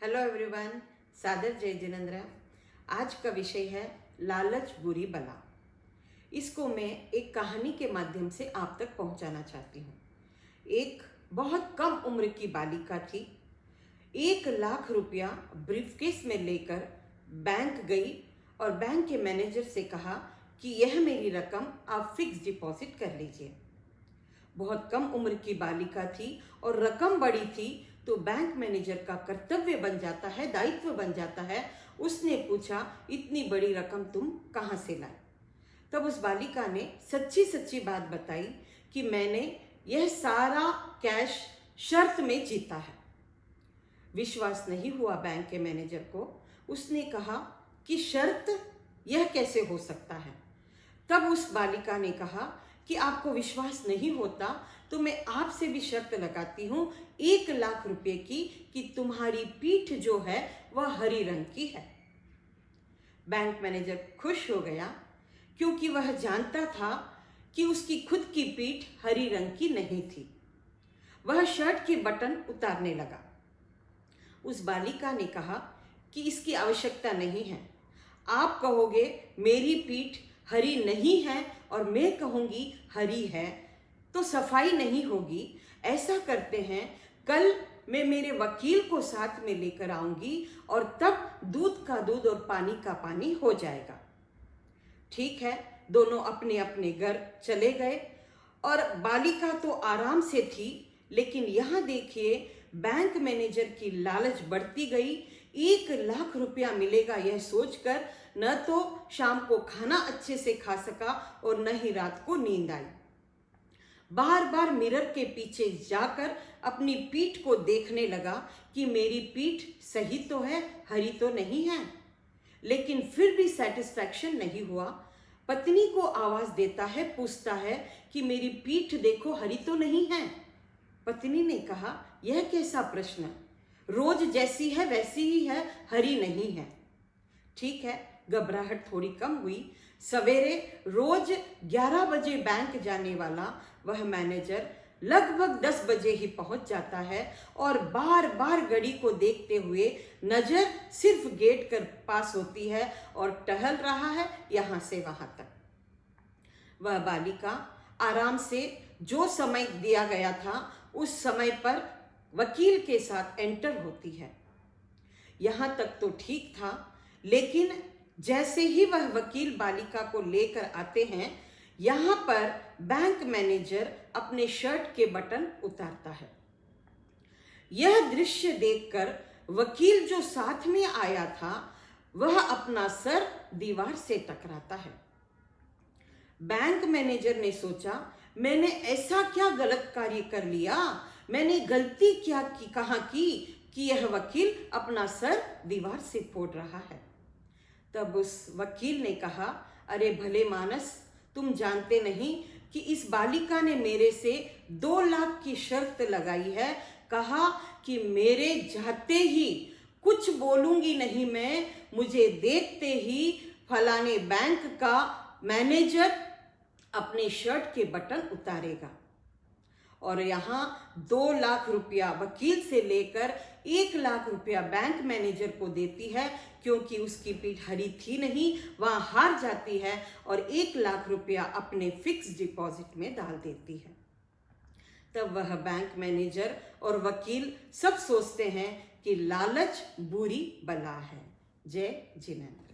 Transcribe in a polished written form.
Hello everyone, सादर जय जिनेंद्र। आज का विषय है लालच बुरी बला। इसको मैं एक कहानी के माध्यम से आप तक पहुंचाना चाहती हूँ। एक बहुत कम उम्र की बालिका थी। 1 लाख रुपया ब्रीफकेस में लेकर बैंक गई और बैंक के मैनेजर से कहा कि यह मेरी रकम आप फिक्स डिपॉजिट कर लीजिए। बहुत कम उम्र की बालिका थी और रकम बड़ी थी, तो बैंक मैनेजर का कर्तव्य बन जाता है, दायित्व बन जाता है। उसने पूछा, इतनी बड़ी रकम तुम कहाँ से लाए? तब उस बालिका ने सच्ची सच्ची बात बताई कि मैंने यह सारा कैश शर्त में जीता है। विश्वास नहीं हुआ बैंक के मैनेजर को। उसने कहा कि शर्त, यह कैसे हो सकता है? तब उस बालिका ने कहा कि आपको विश्वास नहीं होता तो मैं आपसे भी शर्त लगाती हूँ 1 लाख रुपए की कि तुम्हारी पीठ जो है वह हरी रंग की है। बैंक मैनेजर खुश हो गया क्योंकि वह जानता था कि उसकी खुद की पीठ हरी रंग की नहीं थी। वह शर्ट के बटन उतारने लगा। उस बालिका ने कहा कि इसकी आवश्यकता नहीं है। आप कहोगे मेरी पीठ हरी नहीं है और मैं कहूँगी हरी है तो सफाई नहीं होगी। ऐसा करते हैं, कल मैं मेरे वकील को साथ में लेकर आऊँगी और तब दूध का दूध और पानी का पानी हो जाएगा। ठीक है, दोनों अपने अपने घर चले गए और बालिका तो आराम से थी, लेकिन यहाँ देखिए बैंक मैनेजर की लालच बढ़ती गई। 1 लाख रुपया मिलेगा यह सोचकर न तो शाम को खाना अच्छे से खा सका और न ही रात को नींद आई। बार बार मिरर के पीछे जाकर अपनी पीठ को देखने लगा कि मेरी पीठ सही तो है, हरी तो नहीं है। लेकिन फिर भी सेटिस्फैक्शन नहीं हुआ। पत्नी को आवाज देता है, पूछता है कि मेरी पीठ देखो, हरी तो नहीं है। पत्नी ने कहा, यह कैसा प्रश्न? रोज जैसी है वैसी ही है, हरी नहीं है। ठीक है, घबराहट थोड़ी कम हुई। सवेरे रोज 11 बजे बैंक जाने वाला वह मैनेजर लगभग 10 बजे ही पहुंच जाता है और बार बार घड़ी को देखते हुए नजर सिर्फ गेट के पास होती है और टहल रहा है यहाँ से वहां तक। वह बालिका आराम से जो समय दिया गया था उस समय पर वकील के साथ एंटर होती है। यहाँ तक तो ठीक था, लेकिन जैसे ही वह वकील बालिका को लेकर आते हैं, यहाँ पर बैंक मैनेजर अपने शर्ट के बटन उतारता है। यह दृश्य देखकर वकील जो साथ में आया था वह अपना सर दीवार से टकराता है। बैंक मैनेजर ने सोचा, मैंने ऐसा क्या गलत कार्य कर लिया? मैंने गलती क्या की, कहाँ की कि यह वकील अपना सर दीवार से फोड़ रहा है? तब उस वकील ने कहा, अरे भले मानस, तुम जानते नहीं कि इस बालिका ने मेरे से 2 लाख की शर्त लगाई है। कहा कि मेरे जाते ही कुछ बोलूंगी नहीं मैं, मुझे देखते ही फलाने बैंक का मैनेजर अपने शर्ट के बटन उतारेगा। और यहाँ 2 लाख रुपया वकील से लेकर 1 लाख रुपया बैंक मैनेजर को देती है, क्योंकि उसकी पीठ हरी थी नहीं, वहाँ हार जाती है और 1 लाख रुपया अपने फिक्स डिपॉजिट में डाल देती है। तब वह बैंक मैनेजर और वकील सब सोचते हैं कि लालच बुरी बला है। जय जिनेंद्र।